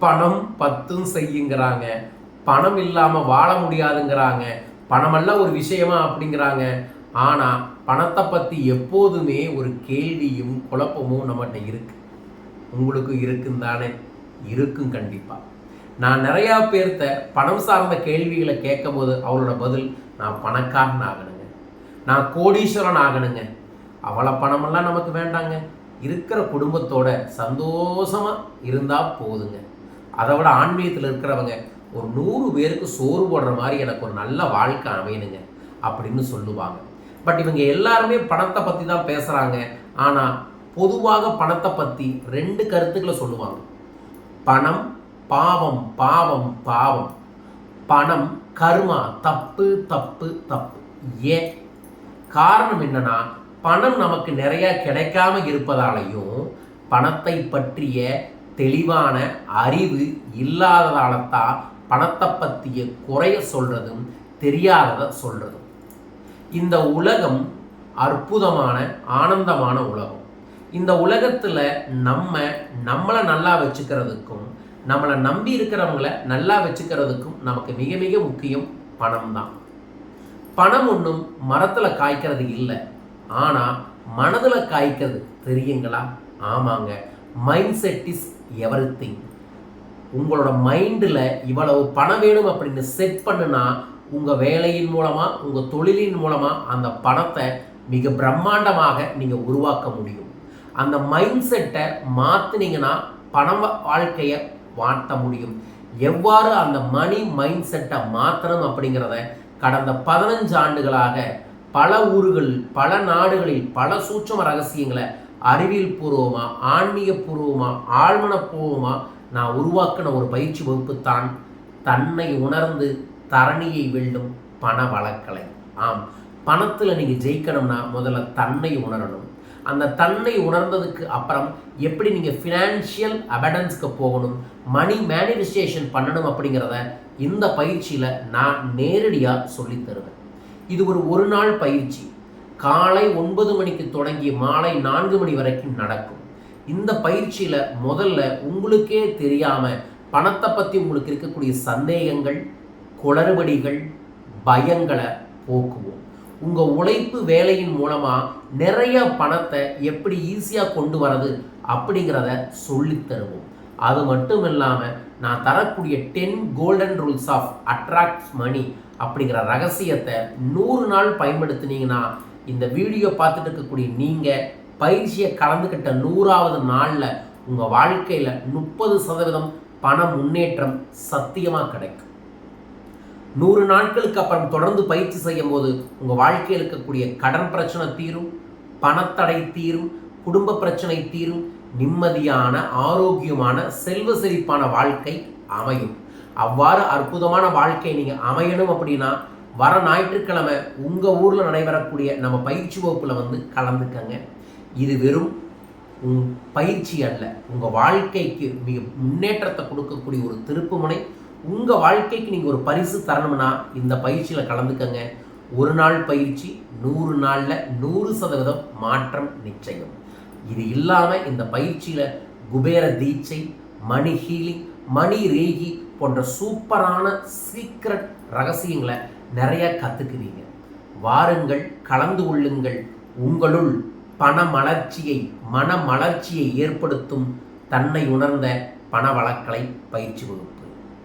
பணம் பத்தும் செய்யுங்கிறாங்க, பணம் இல்லாம வாழ முடியாதுங்கிறாங்க, பணமெல்லாம் ஒரு விஷயமா அப்படிங்கிறாங்க. ஆனா பணத்தை பத்தி எப்போதுமே ஒரு கேள்வியும் குழப்பமும் நம்மகிட்ட இருக்கு. உங்களுக்கு இருக்குன்னு தானே? இருக்கும் கண்டிப்பா. நான் நிறையா பேர்த்த பணம் சார்ந்த கேள்விகளை கேட்கும் போது அவரோட பதில், நான் பணக்காரன் ஆகணுங்க, நான் கோடீஸ்வரன் ஆகணுங்க, அவ்வளோ பணமெல்லாம் நமக்கு வேண்டாங்க, இருக்கிற குடும்பத்தோட சந்தோஷமா இருந்தா போதுங்க, அதை விட ஆன்மீகத்தில் இருக்கிறவங்க ஒரு 100 பேருக்கு சோறு போடுற மாதிரி எனக்கு ஒரு நல்ல வாழ்க்கை அமையணுங்க அப்படின்னு சொல்லுவாங்க. பட் இவங்க எல்லாருமே பணத்தை பற்றி தான் பேசுகிறாங்க. ஆனால் பொதுவாக பணத்தை பற்றி 2 கருத்துக்களை சொல்லுவாங்க. பணம் பாவம், பாவம் பாவம். பணம் கர்மா, தப்பு தப்பு தப்பு. ஏன்? காரணம் என்னன்னா, பணம் நமக்கு நிறைய கிடைக்காம இருப்பதாலையும் பணத்தை பற்றிய தெளிவான அறிவு இல்லாததால தான் பணத்தை பற்றிய குறைய சொல்றதும் தெரியாததை சொல்றதும். இந்த உலகம் அற்புதமான ஆனந்தமான உலகம். இந்த உலகத்தில் நம்மளை நல்லா வச்சுக்கிறதுக்கும் நம்மளை நம்பி இருக்கிறவங்கள நல்லா வச்சுக்கிறதுக்கும் நமக்கு மிக மிக முக்கியம் பணம் தான். பணம் ஒன்றும் மரத்தில் காய்க்கிறது இல்லை, ஆனால் மனதில் காய்க்கிறது. தெரியுங்களா? ஆமாங்க, மைண்ட் செட் இஸ் எவரிதிங். உங்களோட மைண்டில் இவ்வளவு பணம் வேணும் அப்படின்னு செட் பண்ணுனா உங்கள் வேலையின் மூலமாக, உங்கள் தொழிலின் மூலமாக அந்த பணத்தை மிக பிரம்மாண்டமாக நீங்கள் உருவாக்க முடியும். அந்த மைண்ட் செட்டை மாற்றினீங்கன்னா பண வாழ்க்கையை மாற்ற முடியும். எவ்வாறு அந்த மணி மைண்ட் செட்டை மாற்றணும் அப்படிங்கிறத கடந்த 15 ஆண்டுகளாக பல ஊர்கள், பல நாடுகளில் பல சூட்சம ரகசியங்களை அறிவியல் பூர்வமாக, ஆன்மீக பூர்வமாக, ஆழ்மனப்பூர்வமாக நான் உருவாக்கின ஒரு பயிற்சி வகுப்பு தான் தன்னை உணர்ந்து தரணியை வெல்லும் பண வழக்கலை. ஆம், பணத்தில் நீங்கள் ஜெயிக்கணும்னா முதல்ல தன்னை உணரணும். அந்த தன்னை உணர்ந்ததுக்கு அப்புறம் எப்படி நீங்கள் ஃபினான்ஷியல் அபண்டன்ஸ்க்கு போகணும், மணி மேனிஃபெஸ்டேஷன் பண்ணணும் அப்படிங்கிறத இந்த பயிற்சியில் நான் நேரடியாக சொல்லித் தருவேன். இது ஒரு நாள் பயிற்சி. காலை 9 மணிக்கு தொடங்கி மாலை 4 மணி வரைக்கும் நடக்கும். இந்த பயிற்சியில் முதல்ல உங்களுக்கே தெரியாமல் பணத்தை பற்றி உங்களுக்கு இருக்கக்கூடிய சந்தேகங்கள், குளறுபடிகள், பயங்களை போக்குவோம். உங்கள் உழைப்பு வேலையின் மூலமாக நிறைய பணத்தை எப்படி ஈஸியாக கொண்டு வரது அப்படிங்கிறத சொல்லித் தருவோம். அது மட்டும் இல்லாமல் நான் தரக்கூடிய 10 கோல்டன் ரூல்ஸ் ஆஃப் அட்ராக்ட்ஸ் மணி அப்படிங்கிற ரகசியத்தை 100 நாள் பயன்படுத்தினீங்கன்னா, இந்த வீடியோ பார்த்துட்டு இருக்கக்கூடிய நீங்கள் பயிற்சியை கலந்துக்கிட்ட 100வது நாளில் உங்கள் வாழ்க்கையில் 30% பண முன்னேற்றம் சத்தியமாக கிடைக்கும். 100 நாட்களுக்கு அப்புறம் தொடர்ந்து பயிற்சி செய்யும் போது உங்கள் வாழ்க்கையில் இருக்கக்கூடிய கடன் பிரச்சனை தீரும், பணத்தடை தீரும், குடும்ப பிரச்சனை தீரும், நிம்மதியான ஆரோக்கியமான செல்வ செழிப்பான வாழ்க்கை அமையும். அவ்வாறு அற்புதமான வாழ்க்கை நீங்கள் அமையணும் அப்படின்னா வர ஞாயிற்றுக்கிழமை உங்கள் ஊரில் நடைபெறக்கூடிய நம்ம பயிற்சி வகுப்பில் வந்து கலந்துக்கங்க. இது வெறும் பயிற்சி அல்ல, உங்கள் வாழ்க்கைக்கு மிக முன்னேற்றத்தை கொடுக்கக்கூடிய ஒரு திருப்புமுனை. உங்கள் வாழ்க்கைக்கு நீங்கள் ஒரு பரிசு தரணும்னா இந்த பயிற்சியில் கலந்துக்கங்க. ஒரு நாள் பயிற்சி, 100 நாளில் 100% மாற்றம் நிச்சயம். இது இல்லாமல் இந்த பயிற்சியில் குபேர தீட்சை, மணி ஹீலிங், மணி ரேகி போன்ற சூப்பரான சீக்ரெட் ரகசியங்களை நிறைய கற்றுக்குவீங்க. வாருங்கள், கலந்து கொள்ளுங்கள். உங்களுள் பண மலர்ச்சியை, மன மலர்ச்சியை ஏற்படுத்தும் தன்னை உணர்ந்த பண வழக்கலை பயிற்சி வகுப்பு.